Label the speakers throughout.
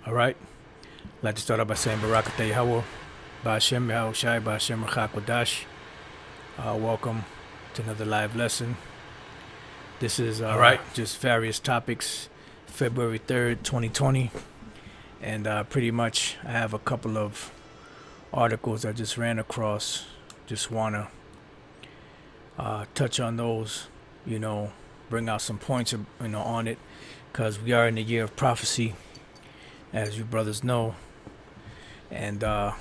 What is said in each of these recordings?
Speaker 1: All right. I'd like to start off by saying Barakatah Yahweh, Ba'ashem Yahushai, Ba'ashem Rachakwadash. Welcome to another live lesson. This is
Speaker 2: All right.
Speaker 1: just various topics, February 3rd, 2020. And pretty much I have a couple of articles I just ran across. Just want to touch on those, bring out some points, on it. Because we are in the year of prophecy, as you brothers know. And a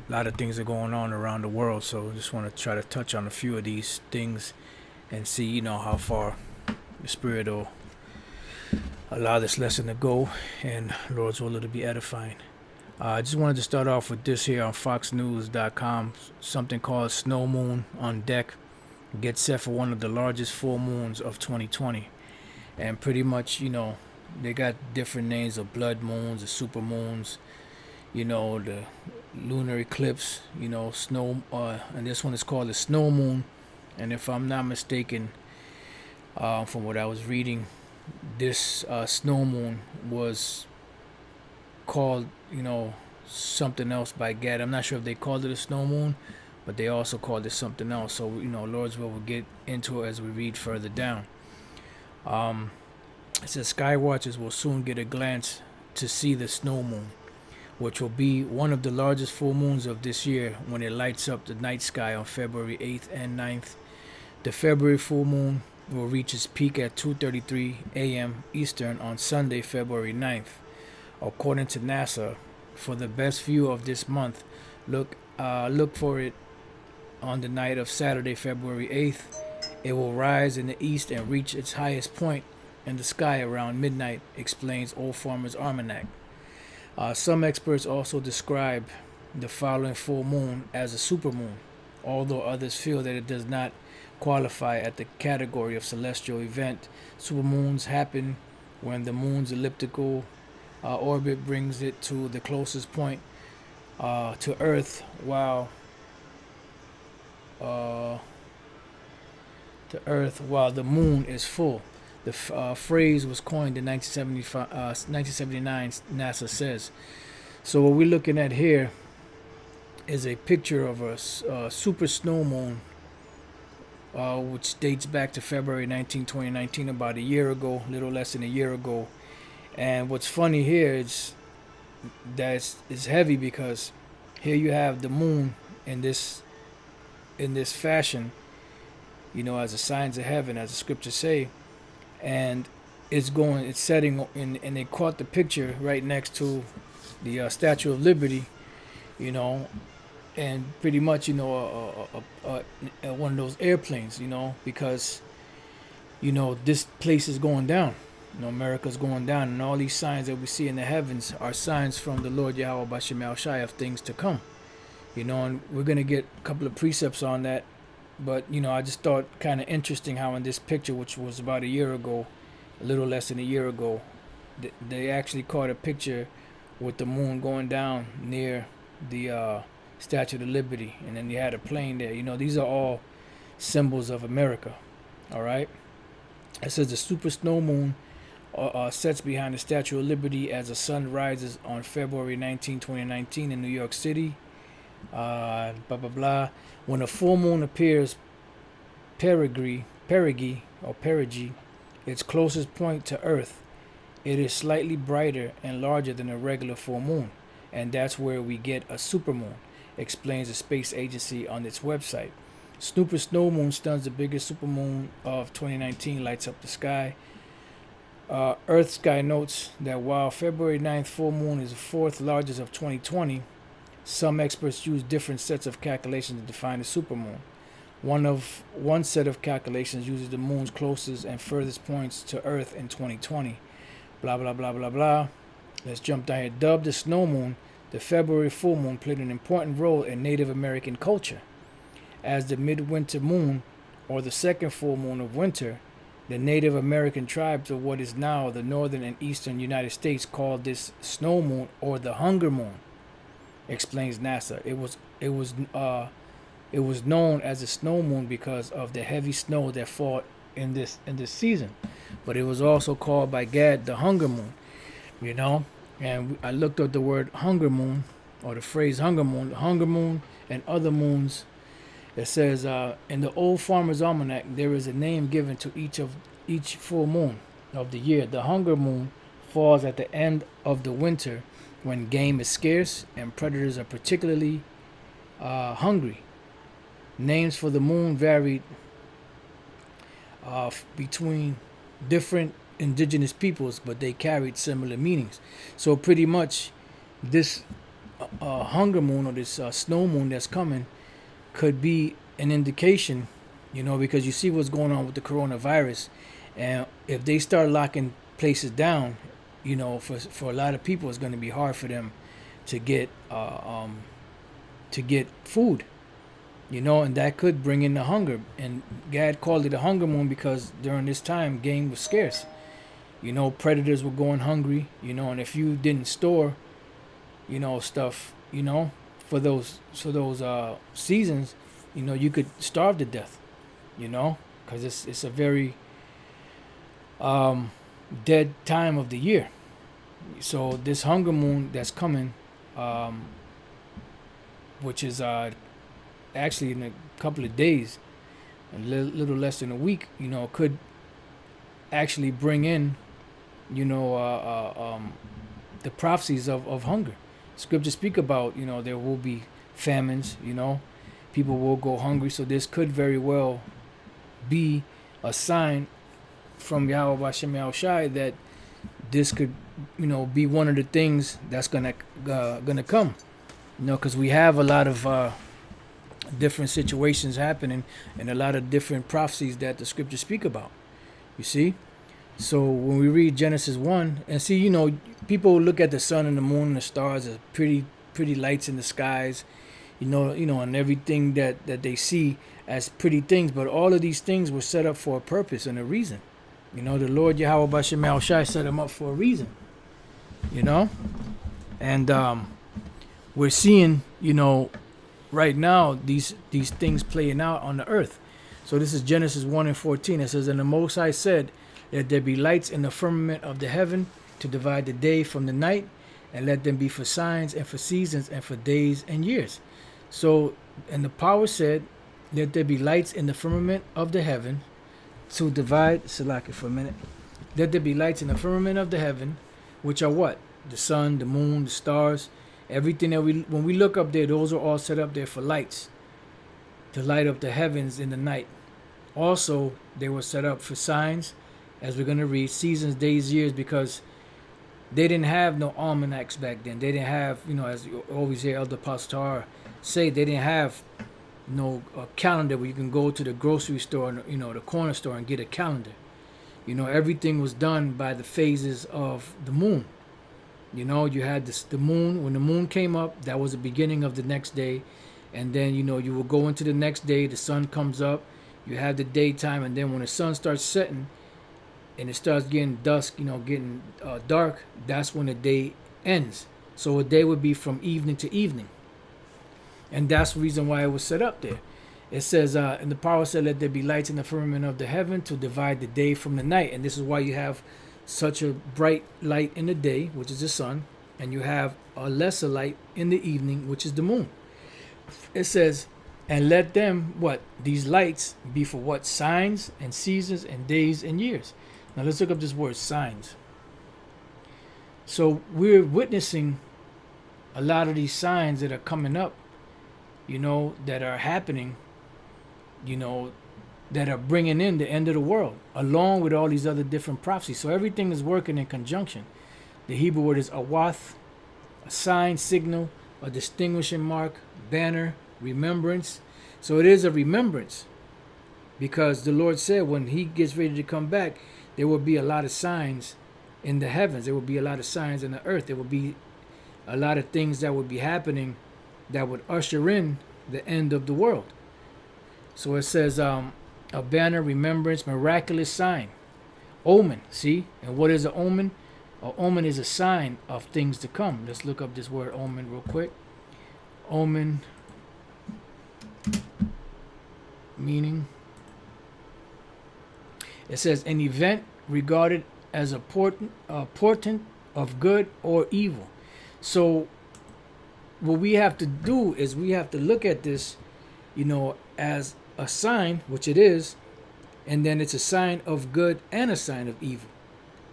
Speaker 1: lot of things are going on around the world, so just want to try to touch on a few of these things and see, how far the Spirit will allow this lesson to go, and Lord's will to be edifying. I just wanted to start off with this here on FoxNews.com, something called Snow Moon on Deck, gets set for one of the largest full moons of 2020. And pretty much, they got different names of blood moons, the super moons, the lunar eclipse, snow, and this one is called the snow moon. And if I'm not mistaken, from what I was reading, this snow moon was called, something else by Gad. I'm not sure if they called it a snow moon, but they also called it something else. So, Lord's will, we'll get into it as we read further down. It says sky watchers will soon get a glance to see the snow moon, which will be one of the largest full moons of this year when it lights up the night sky on February 8th and 9th. The February full moon will reach its peak at 2:33 a.m. Eastern on Sunday, February 9th. According to NASA, for the best view of this month, look for it on the night of Saturday, February 8th. It will rise in the east and reach its highest point in the sky around midnight, explains Old Farmer's Almanac. Some experts also describe the following full moon as a supermoon, although others feel that it does not qualify at the category of celestial event. Supermoons happen when the moon's elliptical orbit brings it to the closest point to Earth, while the moon is full. The phrase was coined in 1979, NASA says. So what we're looking at here is a picture of a super snow moon, which dates back to February 19, 2019, about a year ago, little less than a year ago. And what's funny here is that it's heavy, because here you have the moon in this fashion, as the signs of heaven, as the scriptures say. And it's setting, and they caught the picture right next to the Statue of Liberty, and pretty much, one of those airplanes, because, this place is going down. America's going down, and all these signs that we see in the heavens are signs from the Lord Yahweh B'Shem Yahushai of things to come. And we're going to get a couple of precepts on that. But, I just thought kind of interesting how in this picture, which was about a year ago, a little less than a year ago, they actually caught a picture with the moon going down near the Statue of Liberty. And then you had a plane there. These are all symbols of America. All right. It says the super snow moon sets behind the Statue of Liberty as the sun rises on February 19, 2019 in New York City. Blah blah blah. When a full moon appears, perigee, its closest point to Earth, it is slightly brighter and larger than a regular full moon, and that's where we get a supermoon, explains the space agency on its website. Super snow moon stuns the biggest supermoon of 2019, lights up the sky. Earth Sky notes that while February 9th full moon is the fourth largest of 2020, some experts use different sets of calculations to define the supermoon. One set of calculations uses the moon's closest and furthest points to Earth in 2020. Blah blah blah blah blah. Let's jump down here. Dubbed the snow moon, the February full moon played an important role in Native American culture. As the midwinter moon, or the second full moon of winter, the Native American tribes of what is now the northern and eastern United States called this snow moon or the hunger moon, explains NASA. It was known as a snow moon because of the heavy snow that fell in this season, but it was also called by Gad the hunger moon. And I looked up the word hunger moon, or the phrase hunger moon, and other moons. It says in the old Farmer's Almanac there is a name given to each full moon of the year. The hunger moon falls at the end of the winter when game is scarce and predators are particularly hungry. Names for the moon varied between different indigenous peoples, but they carried similar meanings. So pretty much, this hunger moon or this snow moon that's coming could be an indication, because you see what's going on with the coronavirus, and if they start locking places down, for a lot of people, it's going to be hard for them to get food. And that could bring in the hunger. And Gad called it a hunger moon because during this time, game was scarce. Predators were going hungry. And if you didn't store, stuff, for those seasons, you could starve to death. Because it's a very dead time of the year. So this hunger moon that's coming, which is actually in a couple of days, a little less than a week, could actually bring in, the prophecies of hunger. Scriptures speak about, there will be famines, people will go hungry. So this could very well be a sign from Yahweh Bashem Yahushai that this could, be one of the things that's gonna come, because we have a lot of different situations happening and a lot of different prophecies that the scriptures speak about. You see? So when we read Genesis 1 and see, people look at the sun and the moon and the stars as pretty lights in the skies, and everything that they see as pretty things, but all of these things were set up for a purpose and a reason. The Lord Yahweh Bashem Yahushai set them up for a reason. And we're seeing, right now these things playing out on the earth. So this is Genesis 1 and 14. It says, "And the Most High said, let there be lights in the firmament of the heaven to divide the day from the night, and let them be for signs and for seasons and for days and years." So, and the power said, let there be lights in the firmament of the heaven to divide, select it for a minute. Let there be lights in the firmament of the heaven, which are what? The sun, the moon, the stars, everything that when we look up there, those are all set up there for lights, to light up the heavens in the night. Also, they were set up for signs, as we're going to read, seasons, days, years, because they didn't have no almanacs back then. They didn't have, as you always hear Elder Pastor say, they didn't have no calendar where you can go to the grocery store, the corner store and get a calendar. Everything was done by the phases of the moon. You had the moon. When the moon came up, that was the beginning of the next day. And then, you will go into the next day. The sun comes up. You have the daytime. And then when the sun starts setting and it starts getting dusk, getting dark, that's when the day ends. So a day would be from evening to evening. And that's the reason why it was set up there. It says, and the power said, let there be lights in the firmament of the heaven to divide the day from the night. And this is why you have such a bright light in the day, which is the sun, and you have a lesser light in the evening, which is the moon. It says, and let them, what? These lights be for what? Signs and seasons and days and years. Now let's look up this word, signs. So we're witnessing a lot of these signs that are coming up, that are happening, that are bringing in the end of the world, along with all these other different prophecies. So everything is working in conjunction. The Hebrew word is awath, a sign, signal, a distinguishing mark, banner, remembrance. So it is a remembrance, because the Lord said when he gets ready to come back, there will be a lot of signs in the heavens. There will be a lot of signs in the earth. There will be a lot of things that would be happening that would usher in the end of the world. So it says, a banner, remembrance, miraculous sign, omen. See? And what is an omen? An omen is a sign of things to come. Let's look up this word omen real quick. Omen, meaning. It says an event regarded as a portent of good or evil. So what we have to do is we have to look at this, as a sign, which it is, and then it's a sign of good and a sign of evil,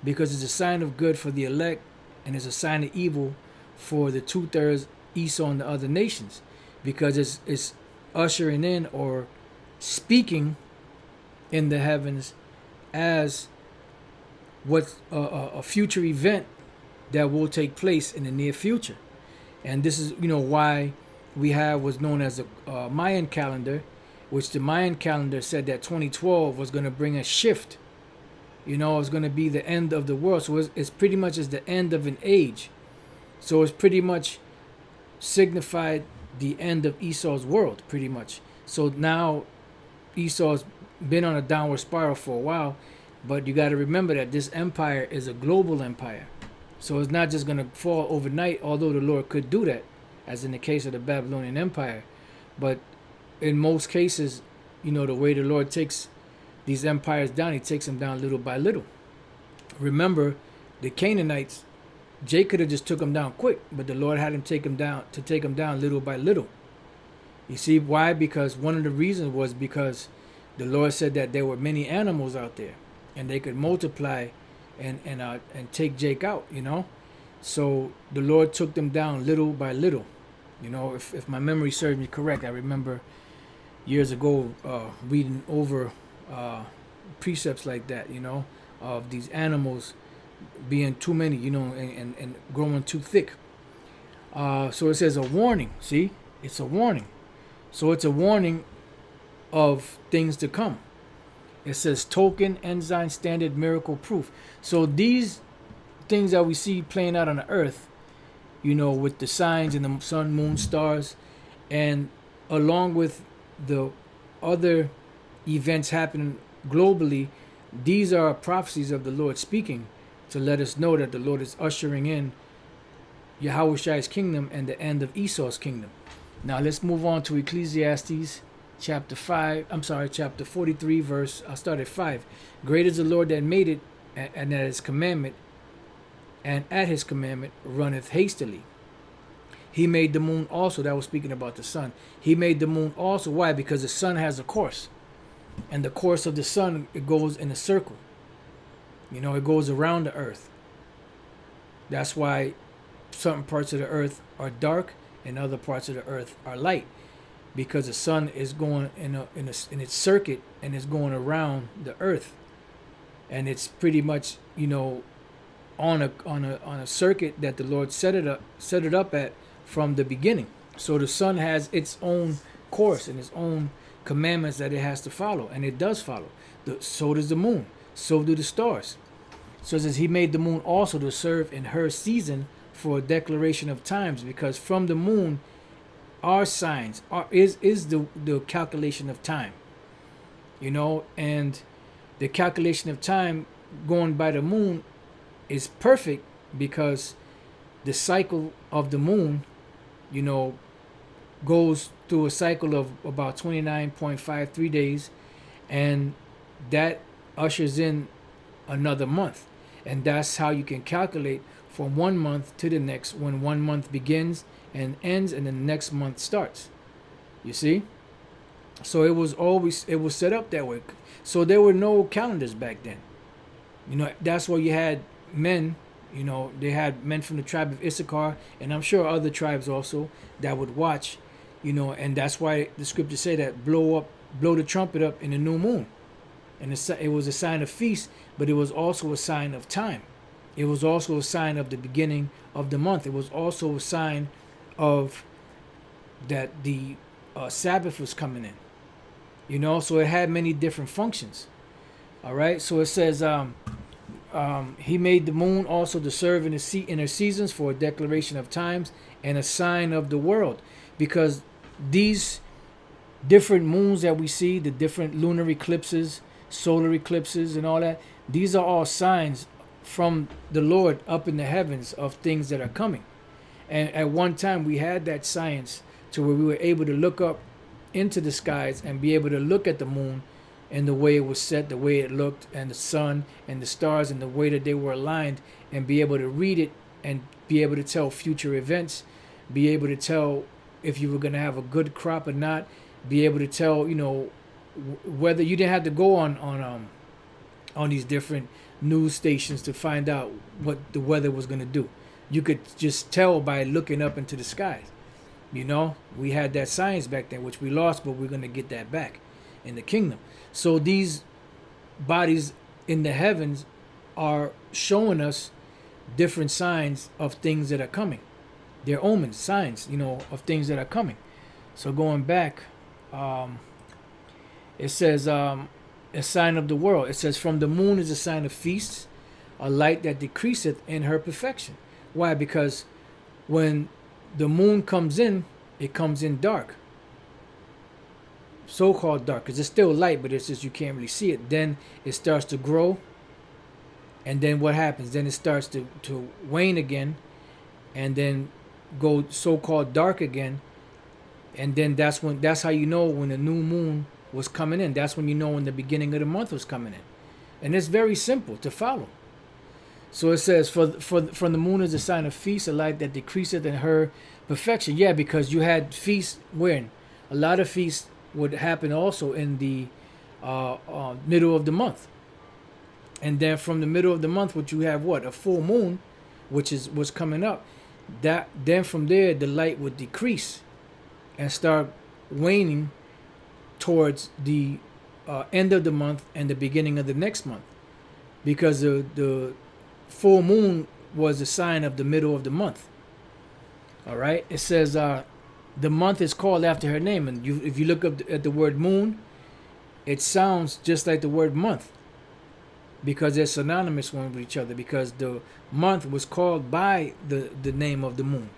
Speaker 1: because it's a sign of good for the elect and it's a sign of evil for the 2/3 Esau and the other nations, because it's ushering in or speaking in the heavens as what a future event that will take place in the near future. And this is why we have what's known as a Mayan calendar, which the Mayan calendar said that 2012 was going to bring a shift. It's going to be the end of the world. So it's pretty much as the end of an age. So it's pretty much signified the end of Esau's world, pretty much. So now Esau's been on a downward spiral for a while, but you got to remember that this empire is a global empire. So it's not just going to fall overnight, although the Lord could do that, as in the case of the Babylonian Empire. But in most cases, the way the Lord takes these empires down, he takes them down little by little. Remember, the Canaanites, Jay could have just took them down quick, but the Lord had him take them down little by little. You see why? Because one of the reasons was because the Lord said that there were many animals out there, and they could multiply and take Jake out. So the Lord took them down little by little. If my memory serves me correct, I remember years ago reading over precepts like that, of these animals being too many, and growing too thick. So it says a warning. See, it's a warning. So it's a warning of things to come. It says token, ensign, standard, miracle, proof. So these things that we see playing out on the earth, with the signs and the sun, moon, stars, and along with the other events happening globally, these are prophecies of the Lord speaking to let us know that the Lord is ushering in Yahushai's kingdom and the end of Esau's kingdom. Now let's move on to Ecclesiastes chapter 43, I'll start at 5. Great is the Lord that made it, and at his commandment runneth hastily. He made the moon also. That was speaking about the sun. He made the moon also. Why? Because the sun has a course. And the course of the sun, it goes in a circle. It goes around the earth. That's why certain parts of the earth are dark and other parts of the earth are light. Because the sun is going in its circuit and it's going around the earth. And it's pretty much, on a circuit that the Lord set it up at from the beginning. So the sun has its own course and its own commandments that it has to follow, and it does follow. So does the moon. So do the stars. So it says he made the moon also to serve in her season for a declaration of times, because from the moon our signs is the calculation of time. And the calculation of time going by the moon is perfect, because the cycle of the moon, goes through a cycle of about 29.53 days, and that ushers in another month. And that's how you can calculate from one month to the next, when one month begins and ends and then the next month starts. You see? So it was set up that way. So there were no calendars back then. That's why you had men, they had men from the tribe of Issachar, and I'm sure other tribes also, that would watch, and that's why the scriptures say that blow the trumpet up in the new moon. And it was a sign of feast, but it was also a sign of time. It was also a sign of the beginning of the month. It was also a sign of that the Sabbath was coming in. So it had many different functions. All right. So it says, he made the moon also to serve in her seasons for a declaration of times and a sign of the world, because these different moons that we see, the different lunar eclipses, solar eclipses, and all that, these are all signs from the Lord up in the heavens of things that are coming. And at one time we had that science to where we were able to look up into the skies and be able to look at the moon and the way it was set, the way it looked, and the sun and the stars and the way that they were aligned, and be able to read it and be able to tell future events, be able to tell if you were going to have a good crop or not, be able to tell, whether you didn't have to go on these different news stations to find out what the weather was going to do. You could just tell by looking up into the skies. We had that science back then, which we lost, but we're going to get that back in the kingdom. So these bodies in the heavens are showing us different signs of things that are coming. They're omens, signs, of things that are coming. So going back, it says a sign of the world. It says, from the moon is a sign of feasts, a light that decreaseth in her perfection. Why? Because when the moon comes in, it comes in dark. So-called dark, because it's still light, but it's just you can't really see it. Then it starts to grow, and then what happens? Then it starts to wane again, and then go so-called dark again, and then that's how you know when the new moon was coming in. That's when you know when the beginning of the month was coming in, and it's very simple to follow. So it says, from the moon is a sign of feast, a light that decreaseth in her perfection. Yeah, because you had feasts when a lot of feasts would happen also in the middle of the month, and then from the middle of the month, which you have a full moon, which is what's coming up. That then from there the light would decrease and start waning towards the end of the month and the beginning of the next month, because the full moon was a sign of the middle of the month. All right, it says the month is called after her name, and if you look up at the word moon, it sounds just like the word month, because they're synonymous one with each other, because the month was called by the name of the moon.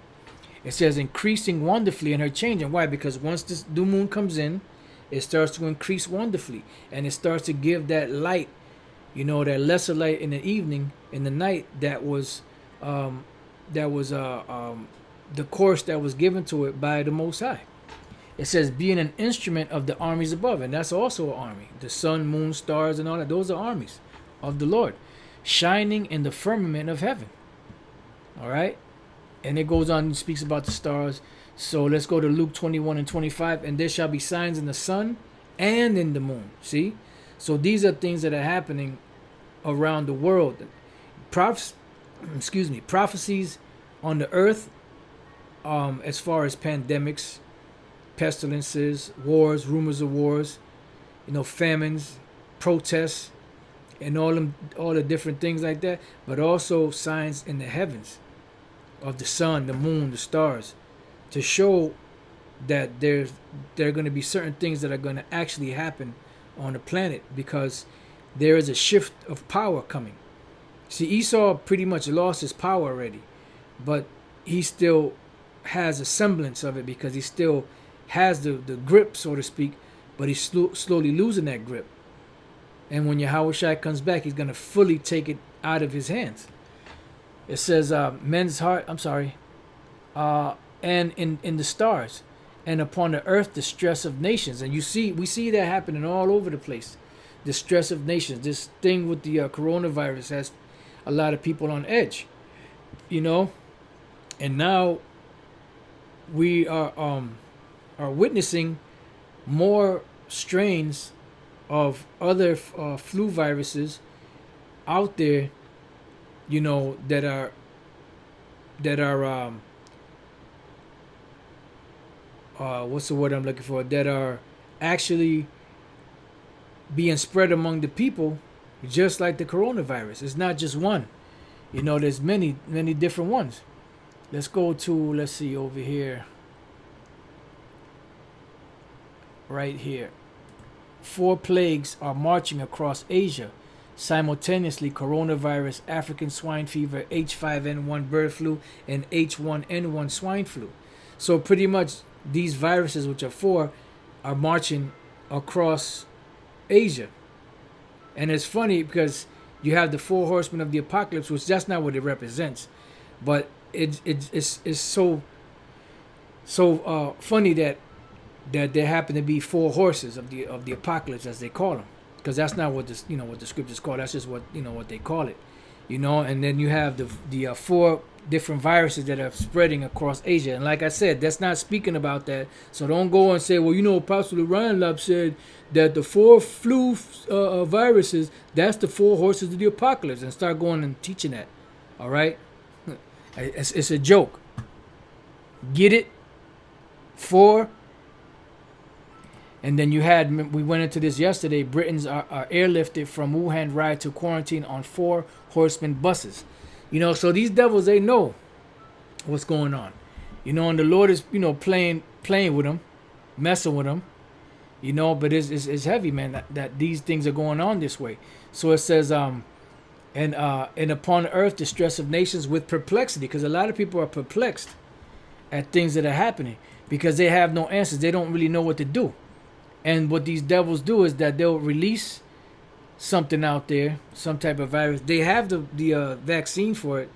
Speaker 1: It says increasing wonderfully in her changing. Why? Because once this new moon comes in, it starts to increase wonderfully, and it starts to give that light, that lesser light in the evening, in the night, that was the course that was given to it by the Most High. It says being an instrument of the armies above, and that's also an army. The sun, moon, stars, and all that, those are armies of the Lord, shining in the firmament of heaven. All right, and it goes on and speaks about the stars. So let's go to Luke 21 and 25. And there shall be signs in the sun and in the moon. See? So these are things that are happening around the world. Prophecies on the earth, as far as pandemics, pestilences, wars, rumors of wars, famines, protests, and all the different things like that. But also signs in the heavens of the sun, the moon, the stars, to show that there are going to be certain things that are going to actually happen on the planet, because there is a shift of power coming. See, Esau pretty much lost his power already, but he still has a semblance of it, because he still has the grip, so to speak, but he's slowly losing that grip. And when Yahushua comes back, he's going to fully take it out of his hands. It says men's heart, and in the stars, and upon the earth the stress of nations. And we see that happening all over the place. The stress of nations. This thing with the coronavirus has a lot of people on edge, and now we are witnessing more strains of other flu viruses out there, that are what's the word I'm looking for? That are actually being spread among the people, just like the coronavirus. It's not just one. There's many, many different ones. Let's go to, let's see, over here. Right here. 4 plagues are marching across Asia simultaneously: coronavirus, African swine fever, H5N1 bird flu, and H1N1 swine flu. So pretty much these viruses, which are 4, are marching across Asia. And it's funny because you have the 4 horsemen of the apocalypse, which that's not what it represents, but it's so funny that there happen to be 4 horses of the apocalypse, as they call them. because that's not what this, what the scriptures call. That's just what what they call it, And then you have the 4 different viruses that are spreading across Asia. And like I said, that's not speaking about that. So don't go and say, well, Apostle Ryan Lab said that the 4 flu viruses, that's the 4 horses of the apocalypse, and start going and teaching that. All right, it's a joke. Get it? 4. And then we went into this yesterday. Britons are airlifted from Wuhan ride to quarantine on 4 horseman buses. So these devils, they know what's going on. And the Lord is, playing with them, messing with them. But it's heavy, man, that these things are going on this way. So it says, and upon the earth, the stress of nations with perplexity, because a lot of people are perplexed at things that are happening because they have no answers. They don't really know what to do. And what these devils do is that they'll release something out there, some type of virus. They have the vaccine for it,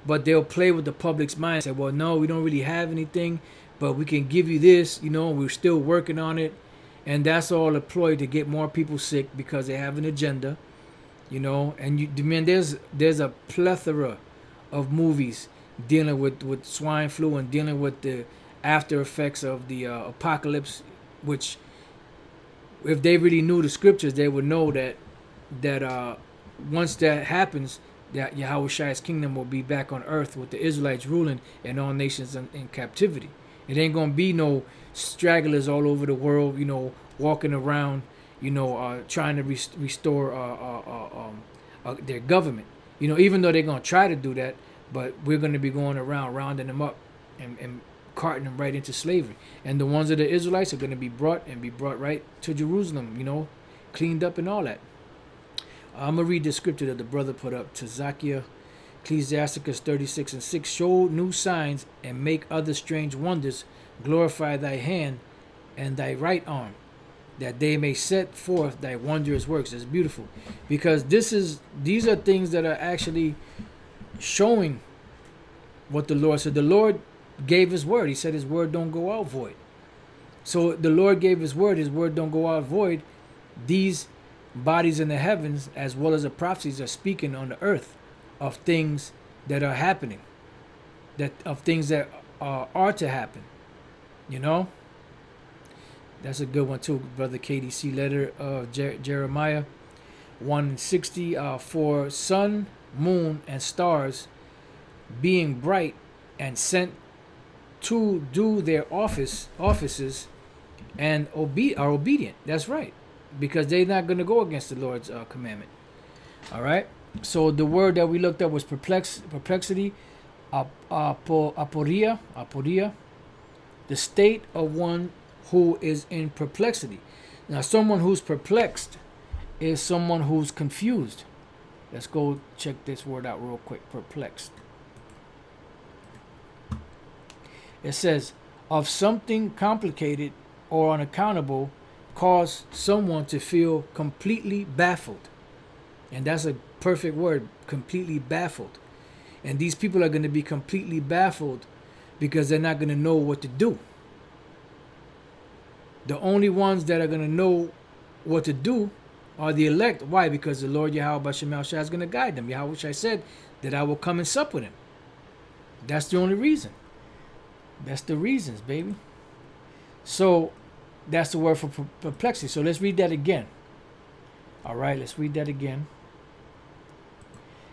Speaker 1: but they'll play with the public's mind. Say, well, no, we don't really have anything, but we can give you this. We're still working on it, and that's all a ploy to get more people sick because they have an agenda. And there's a plethora of movies dealing with swine flu and dealing with the after effects of the apocalypse, which, if they really knew the scriptures, they would know that once that happens, that Yahweh's kingdom will be back on earth with the Israelites ruling and all nations in captivity. It ain't gonna be no stragglers all over the world, walking around, trying to restore their government. Even though they're gonna try to do that, but we're gonna be going around rounding them up and carting them right into slavery. And the ones of the Israelites are going to be brought right to Jerusalem, cleaned up and all that. I'm going to read the scripture that the brother put up to Zacchaeus, Ecclesiasticus 36:6. Show new signs and make other strange wonders. Glorify thy hand and thy right arm, that they may set forth thy wondrous works. It's beautiful, because these are things that are actually showing what the Lord said. The Lord gave his word. He said his word don't go out void. So the Lord gave his word don't go out void. These bodies in the heavens, as well as the prophecies, are speaking on the earth of things that are happening, of things that are to happen. That's a good one too, brother KDC. Letter of Jeremiah 1:60. For sun, moon, and stars being bright and sent to do their offices and are obedient. That's right, because they're not going to go against the Lord's commandment. All right. So the word that we looked up was perplexity, aporia, the state of one who is in perplexity. Now, someone who's perplexed is someone who's confused. Let's go check this word out real quick. Perplexed. It says, of something complicated or unaccountable, cause someone to feel completely baffled. And that's a perfect word, completely baffled. And these people are going to be completely baffled because they're not going to know what to do. The only ones that are going to know what to do are the elect. Why? Because the Lord Yahweh B'Shem Shai is going to guide them. Yahweh Shai said that I will come and sup with him. That's the only reason. That's the reasons, baby. So that's the word for perplexity. So let's read that again. All right, let's read that again.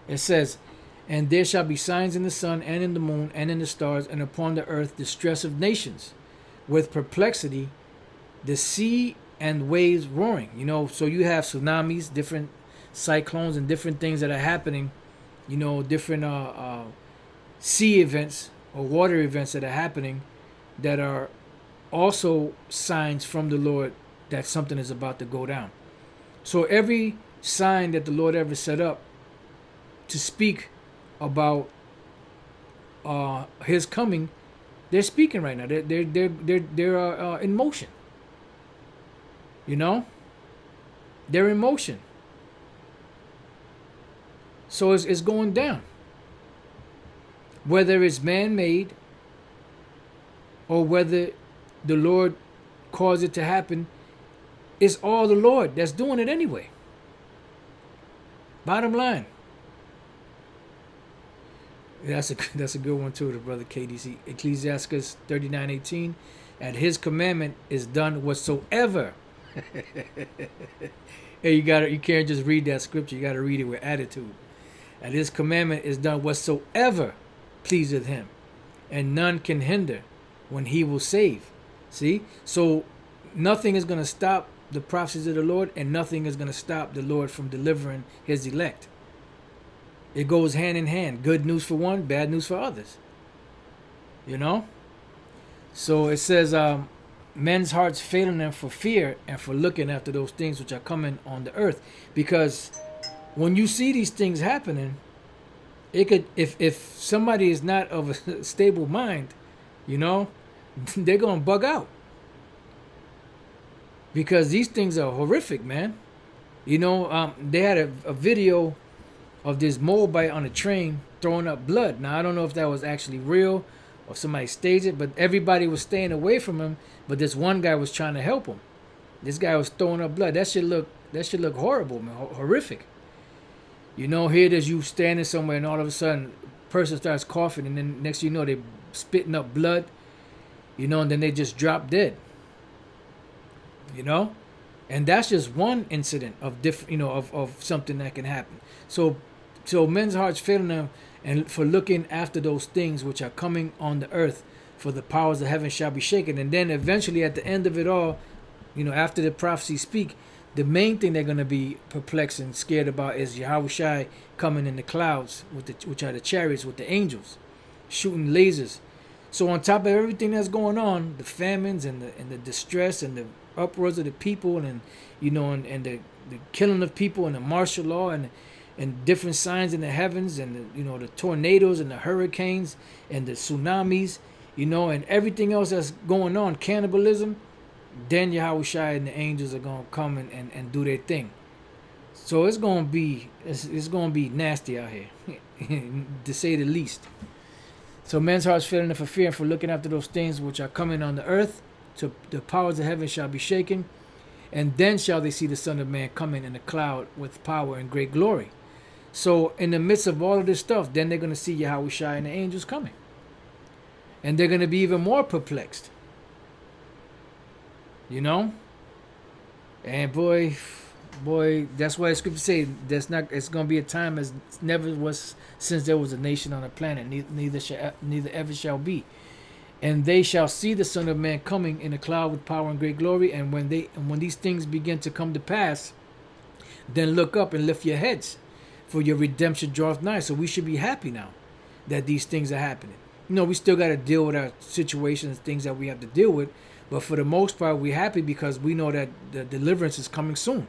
Speaker 1: It says, and there shall be signs in the sun and in the moon and in the stars, and upon the earth distress of nations, with perplexity, the sea and waves roaring. So you have tsunamis, different cyclones, and different things that are happening. Different sea events or water events that are happening that are also signs from the Lord that something is about to go down. So every sign that the Lord ever set up to speak about his coming, they're speaking right now. They're in motion. They're in motion. So it's going down. Whether it's man-made or whether the Lord caused it to happen, it's all the Lord that's doing it anyway. Bottom line. That's a good one too, the brother KDC. Ecclesiasticus 39:18. At his commandment is done whatsoever. Hey, you can't just read that scripture, you gotta read it with attitude. At his commandment is done whatsoever pleaseth him, and none can hinder when he will save. See? So nothing is gonna stop the prophecies of the Lord, and nothing is gonna stop the Lord from delivering his elect. It goes hand in hand. Good news for one, bad news for others. You know? So it says, men's hearts failing them for fear and for looking after those things which are coming on the earth. Because when you see these things happening, it could, if somebody is not of a stable mind, you know, they're going to bug out. Because these things are horrific, man. You know, they had a video of this Moabite on a train throwing up blood. Now, I don't know if that was actually real or somebody staged it, but everybody was staying away from him. But this one guy was trying to help him. This guy was throwing up blood. That should look horrible, man, horrific. You know, here it is, you standing somewhere, and all of a sudden, a person starts coughing, and then next thing you know, they spitting up blood. You know, and then they just drop dead. You know, and that's just one incident of different, you know, of something that can happen. So men's hearts failing them, and for looking after those things which are coming on the earth, for the powers of heaven shall be shaken. And then eventually at the end of it all, you know, after the prophecies speak, the main thing they're going to be perplexed and scared about is Yahushua coming in the clouds, which are the chariots with the angels, shooting lasers. So on top of everything that's going on, the famines and the distress and the uproars of the people, and you know, and the killing of people, and the martial law, and different signs in the heavens, and the, you know, the tornadoes and the hurricanes and the tsunamis, you know, and everything else that's going on, cannibalism, then Yahushua and the angels are going to come and do their thing. So it's going to be nasty out here, to say the least. So men's hearts failing for fear and for looking after those things which are coming on the earth, so the powers of heaven shall be shaken, and then shall they see the Son of Man coming in a cloud with power and great glory. So in the midst of all of this stuff, then they're going to see Yahushua and the angels coming. And they're going to be even more perplexed. You know? And boy, that's why the scripture say it's going to be a time as never was since there was a nation on the planet, neither ever shall be. And they shall see the Son of Man coming in a cloud with power and great glory. And when these things begin to come to pass, then look up and lift your heads, for your redemption draweth nigh. So we should be happy now that these things are happening. You know, we still got to deal with our situations, things that we have to deal with. But for the most part, we're happy because we know that the deliverance is coming soon.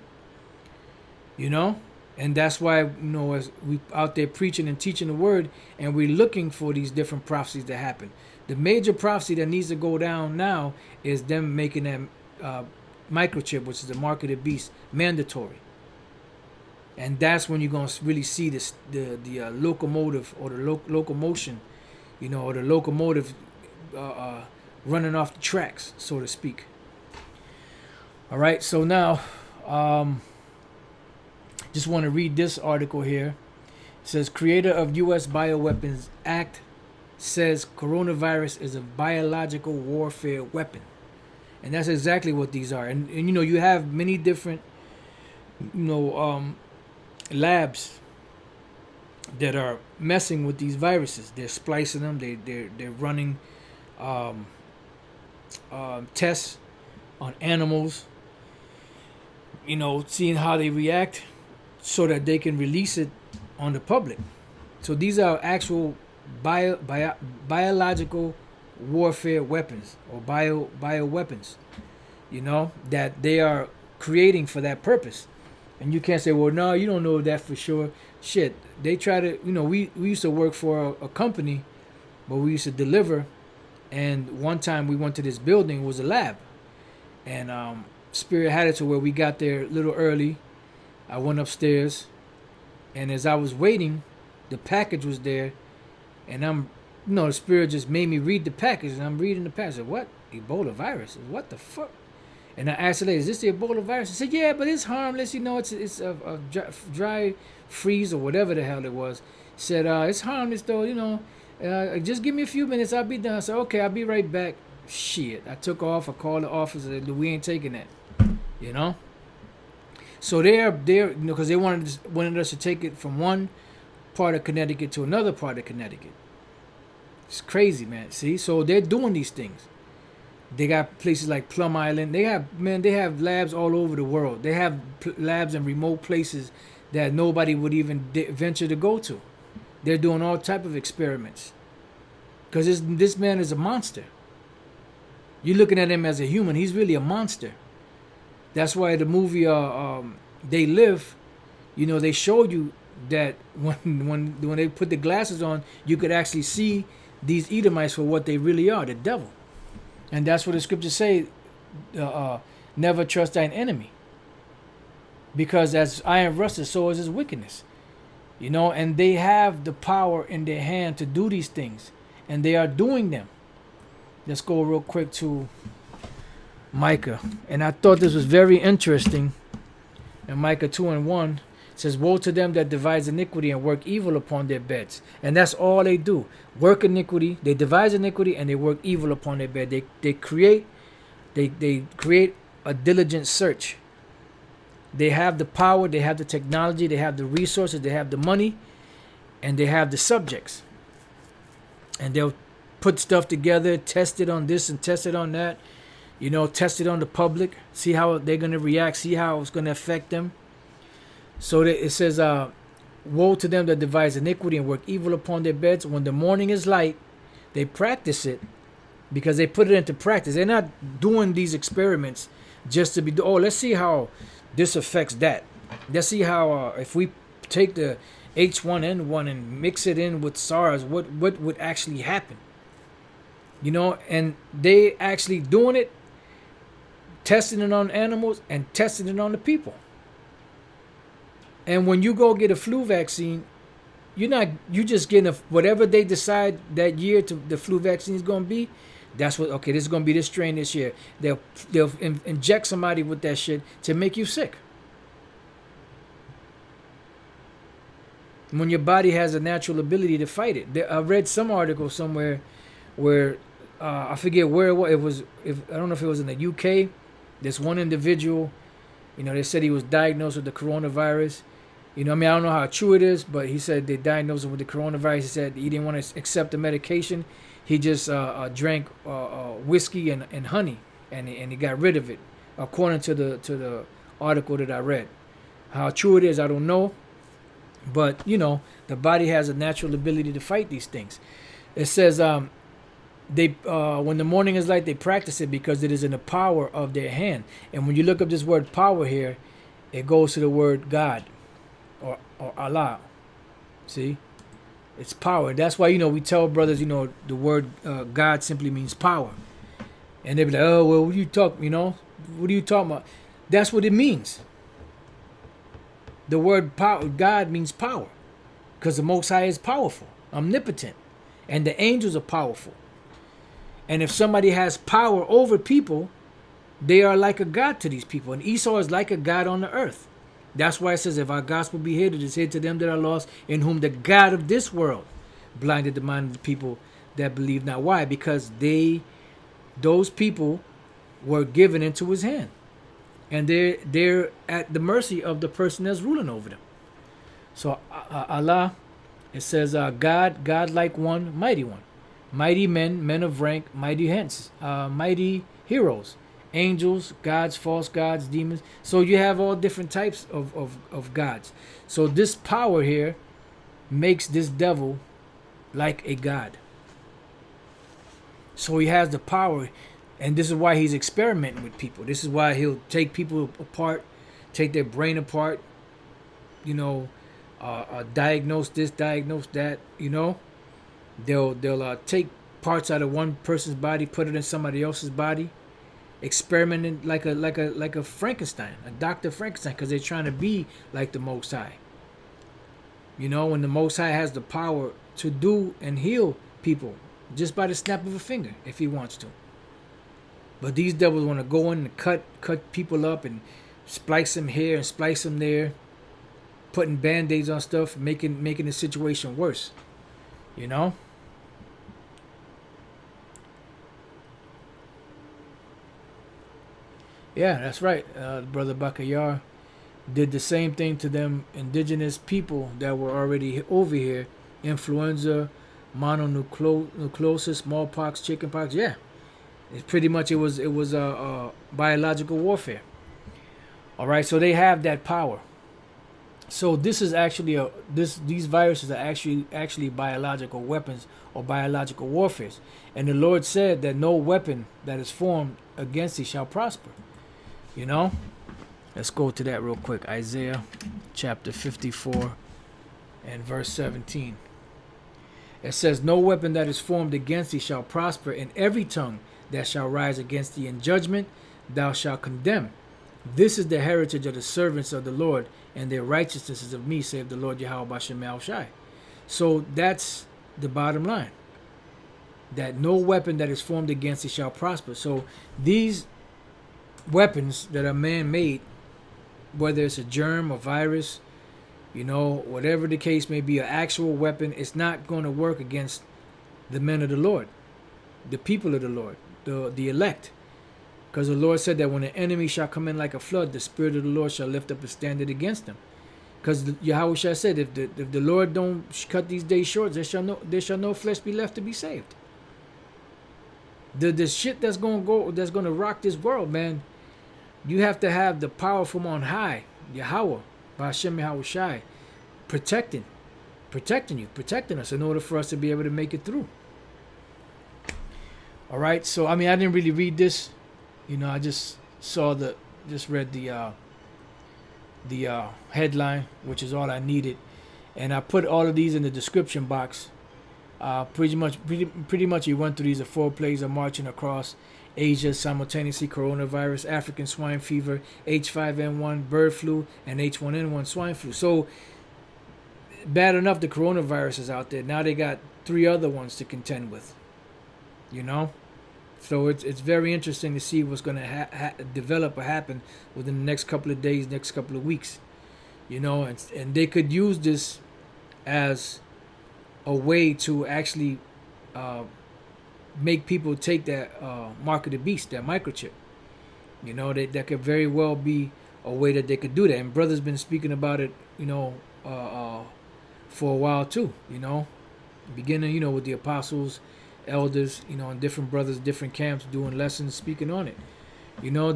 Speaker 1: You know? And that's why, you know, as we out there preaching and teaching the word, and we're looking for these different prophecies to happen. The major prophecy that needs to go down now is them making that microchip, which is the mark of the beast, mandatory. And that's when you're going to really see this, the locomotive or the locomotion, you know, or the locomotive running off the tracks, so to speak. All right, so now, just want to read this article here. It says, creator of U.S. Bioweapons Act says coronavirus is a biological warfare weapon. And that's exactly what these are. And you know, you have many different, you know, labs that are messing with these viruses. They're splicing them. They're running tests on animals, you know, seeing how they react so that they can release it on the public. So these are actual biological warfare weapons, or bioweapons, you know, that they are creating for that purpose. And you can't say, well, no, you don't know that for sure. Shit, they try to, you know, we used to work for a company, but we used to deliver. And one time we went to this building, it was a lab. And Spirit had it to where we got there a little early. I went upstairs. And as I was waiting, the package was there. And the Spirit just made me read the package. And I'm reading the package. I said, what? Ebola virus? What the fuck? And I asked the lady, is this the Ebola virus? She said, yeah, but it's harmless. You know, it's a dry freeze or whatever the hell it was. Said, it's harmless though, you know. Just give me a few minutes, I'll be done. I said, okay, I'll be right back. Shit, I took off. I called the office. I said, we ain't taking that, you know. So they're you know, because they wanted us to take it from one part of Connecticut to another part of Connecticut. It's crazy, man. See, so they're doing these things. They got places like Plum Island. They have labs all over the world. They have labs in remote places that nobody would even venture to go to. They're doing all type of experiments. Because this man is a monster. You're looking at him as a human. He's really a monster. That's why the movie They Live, you know, they showed you that when they put the glasses on, you could actually see these Edomites for what they really are, the devil. And that's what the scriptures say, never trust thine enemy. Because as iron rusted, so is his wickedness. You know, and they have the power in their hand to do these things. And they are doing them. Let's go real quick to Micah. And I thought this was very interesting. In Micah 2:1, it says, woe to them that devise iniquity and work evil upon their beds. And that's all they do. Work iniquity, they devise iniquity, and they work evil upon their bed. They create a diligent search. They have the power, they have the technology, they have the resources, they have the money, and they have the subjects. And they'll put stuff together, test it on this and test it on that. You know, test it on the public, see how they're going to react, see how it's going to affect them. So it says, woe to them that devise iniquity and work evil upon their beds. When the morning is light, they practice it because they put it into practice. They're not doing these experiments just to be, let's see how this affects that. Let's see how if we take the H1N1 and mix it in with SARS, what would actually happen? You know, and they actually doing it, testing it on animals and testing it on the people. And when you go get a flu vaccine, you just getting whatever they decide that year to the flu vaccine is going to be. That's what, okay, this is going to be this strain this year. They'll inject somebody with that shit to make you sick. When your body has a natural ability to fight it. I read some article somewhere where, I forget where it was. I don't know if it was in the UK. This one individual, you know, they said he was diagnosed with the coronavirus. You know, I mean, I don't know how true it is, but he said they diagnosed him with the coronavirus. He said he didn't want to accept the medication. He just drank whiskey and honey, and he got rid of it, according to the article that I read. How true it is, I don't know, but you know, the body has a natural ability to fight these things. It says they when the morning is light, they practice it because it is in the power of their hand. And when you look up this word power here, it goes to the word God or Allah. See, it's power. That's why, you know, we tell brothers, you know, the word God simply means power. And they be like, oh, well, what are you talking, you know, what are you talking about? That's what it means. The word power, God means power, because the Most High is powerful, omnipotent, and the angels are powerful. And if somebody has power over people, they are like a god to these people. And Esau is like a god on the earth. That's why it says, if our gospel be hid, it is hid to them that are lost, in whom the God of this world blinded the mind of the people that believe not. Why? Because those people were given into his hand. And they're at the mercy of the person that's ruling over them. So Allah, it says, God like one, mighty one. Mighty men, men of rank, mighty hence, mighty heroes, angels, gods, false gods, demons. So you have all different types of gods. So this power here makes this devil like a god. So he has the power, and this is why he's experimenting with people. This is why he'll take people apart, take their brain apart, you know, diagnose this, diagnose that, you know. They'll take parts out of one person's body, put it in somebody else's body, experimenting like a Frankenstein, a Dr. Frankenstein, because they're trying to be like the Most High. You know, when the Most High has the power to do and heal people just by the snap of a finger, if he wants to. But these devils want to go in and cut people up and splice them here and splice them there, putting band-aids on stuff, making the situation worse. You know? Yeah, that's right. Brother Bakayar did the same thing to them indigenous people that were already over here. Influenza, mononucleosis, smallpox, chickenpox. Yeah, it's pretty much it was biological warfare. All right, so they have that power. So this is actually these viruses are actually biological weapons or biological warfare. And the Lord said that no weapon that is formed against thee shall prosper. You know? Let's go to that real quick. Isaiah chapter 54 and verse 17. It says, no weapon that is formed against thee shall prosper, and every tongue that shall rise against thee in judgment thou shalt condemn. This is the heritage of the servants of the Lord, and their righteousness is of me, save the Lord Yahweh Bashem Yahushai. So that's the bottom line. That no weapon that is formed against thee shall prosper. So these weapons that are man-made, whether it's a germ, a virus, whatever the case may be, an actual weapon, it's not going to work against the men of the Lord, the people of the Lord, the elect. Because the Lord said that when an enemy shall come in like a flood, the Spirit of the Lord shall lift up a standard against them. Because Yahweh said, if the Lord don't cut these days short, there shall no flesh be left to be saved. The shit that's gonna rock this world, man. You have to have the power from on high, Yahweh, Ba'ashem Yahushai, protecting you, protecting us in order for us to be able to make it through. All right, so I didn't really read this, I just read the headline, which is all I needed, and I put all of these in the description box. Pretty much, you run through these. The 4 plagues are marching across Asia simultaneously: coronavirus, African swine fever, H5N1 bird flu, and H1N1 swine flu. So bad enough the coronavirus is out there. Now they got 3 other ones to contend with. So it's very interesting to see what's going to develop or happen within the next couple of days, next couple of weeks. And they could use this as a way to actually make people take that mark of the beast, that microchip. That could very well be a way that they could do that. And brothers been speaking about it, for a while too. Beginning, with the apostles, elders, and different brothers, different camps doing lessons, speaking on it.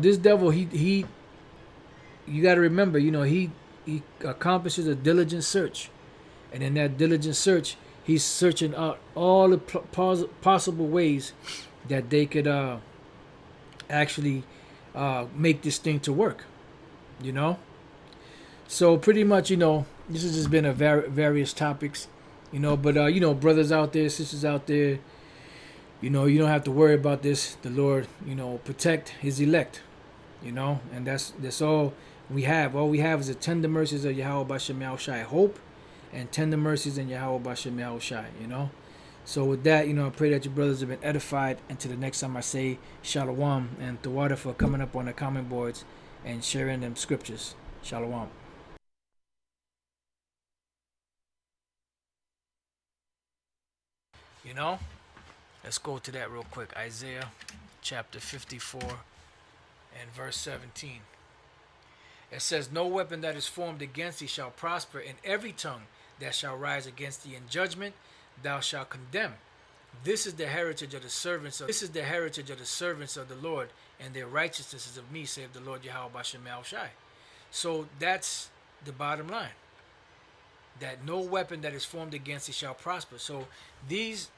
Speaker 1: This devil, he you got to remember, he accomplishes a diligent search, and in that diligent search, he's searching out all the possible ways that they could actually make this thing to work. So pretty much, this has just been a various topics, but brothers out there, sisters out there, you don't have to worry about this. The Lord, protect his elect, and that's all we have. All we have is the tender mercies of Yahweh Bashem Yahushai, hope, and tender mercies in Yahweh Bashem Yahushai, So with that, I pray that your brothers have been edified. Until the next time I say Shalom, and Tawada for coming up on the comment boards and sharing them scriptures. Shalom. Let's go to that real quick. Isaiah chapter 54 and verse 17. It says, no weapon that is formed against thee shall prosper, and every tongue that shall rise against thee in judgment thou shalt condemn. This is the heritage of the servants of the Lord, and their righteousness is of me, save the Lord Yahweh Bashem Yahushai. So that's the bottom line. That no weapon that is formed against thee shall prosper. So these